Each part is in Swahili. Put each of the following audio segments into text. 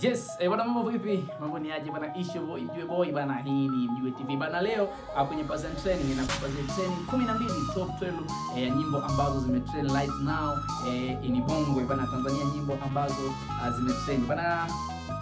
Yes, bwana mambo vipi? Mambo ni aje bwana, issue boy, Mjue boy bwana, hii ni Mjue TV bwana. Leo kwenye Percent Trending inakupa trending 12 top 12 ya nyimbo ambazo zimetrend right now in Bongo bwana Tanzania, nyimbo ambazo zimetrend bwana.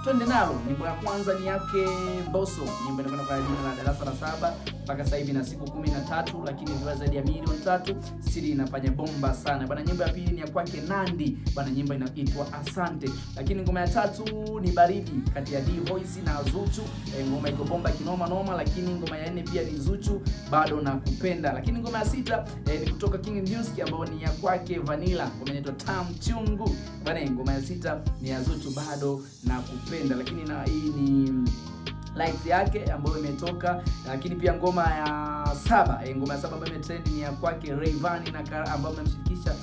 Twende nalo. Nyimbo ya kwanza ni yake Mbosso, nyimbo inakwenda kwa jina la Darasa la 7 mpaka sasa hivi na siku 13, lakini views zaidi ya milioni 3, siri inafanya bomba sana bwana. Nyimbo ya pili ni ya kwake Nandy bwana, nyimbo inaitwa Asante, lakini ngoma ya tatu ni Baridi kati ya D Voice na Zuchu, ngoma iko bomba kinoma noma, lakini ngoma ya 4 pia ni Zuchu bado na kupenda, lakini ngoma ya 6 ni kutoka King Music ambayo ni ya kwake Vanilla, ngoma inaitwa Tam Chungu bwana. Ngoma ya 6 ni ya Zuchu bado na kupenda, lakini na hii ni likes yake ambayo imetoka, lakini pia ngoma ya 7 ngoma ya 7 ambayo imetrend ni ya kwake Rayvanny na Kara ambayo amemshirikisha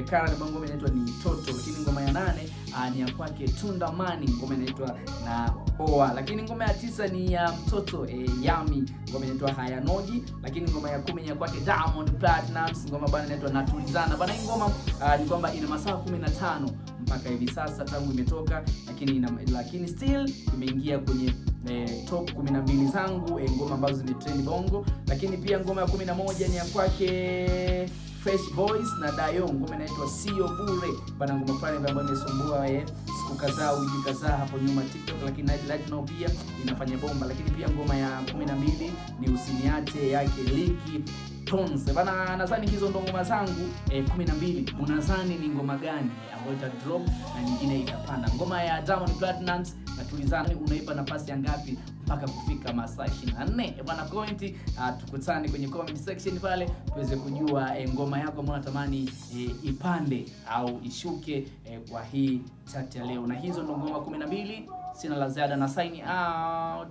Kara, na ngoma inaitwa ni Toto, lakini ngoma ya 8 ni ya kwake Tundamani, ngoma inaitwa na Oa, lakini ngoma ya 9 ni ya mtoto Yami, ngoma inaitwa Hayanogi, lakini ngoma ya 10 ni ya kwake Diamond Platnumz, ngoma bana inaitwa Natulizana bana. Hii ngoma ni kwamba ina masaa 15 mpaka hivi sasa tangu imetoka, lakini still imeingia kwenye top 12 zangu ngoma ambazo zimetrend Bongo. Lakini pia ngoma ya 11 ni ya kwake Fresh Boys na Dayo, ngoma inaitwa Sio Bure bana, ngoma fulani ambayo imesumbua siku kadhaa, wiki kadhaa hapo nyuma TikTok, lakini right now pia inafanya bomba. Lakini pia ngoma ya 12 ni Usiniache yake Liki Tons bana. Nadhani hizo ndo ngoma zangu 12. Unadhani ni ngoma gani ambayo ita drop na nyingine itapanda? Ngoma ya Diamond Platnumz na Tulizana unaipa nafasi ya ngapi mpaka kufika masaa 24 bana? Comment, tukutane kwenye comment section pale tuweze kujua ngoma yako ambayo unatamani ipande au ishuke kwa hii chat ya leo. Na hizo ndo ngoma 12. Sina la ziada na sign out.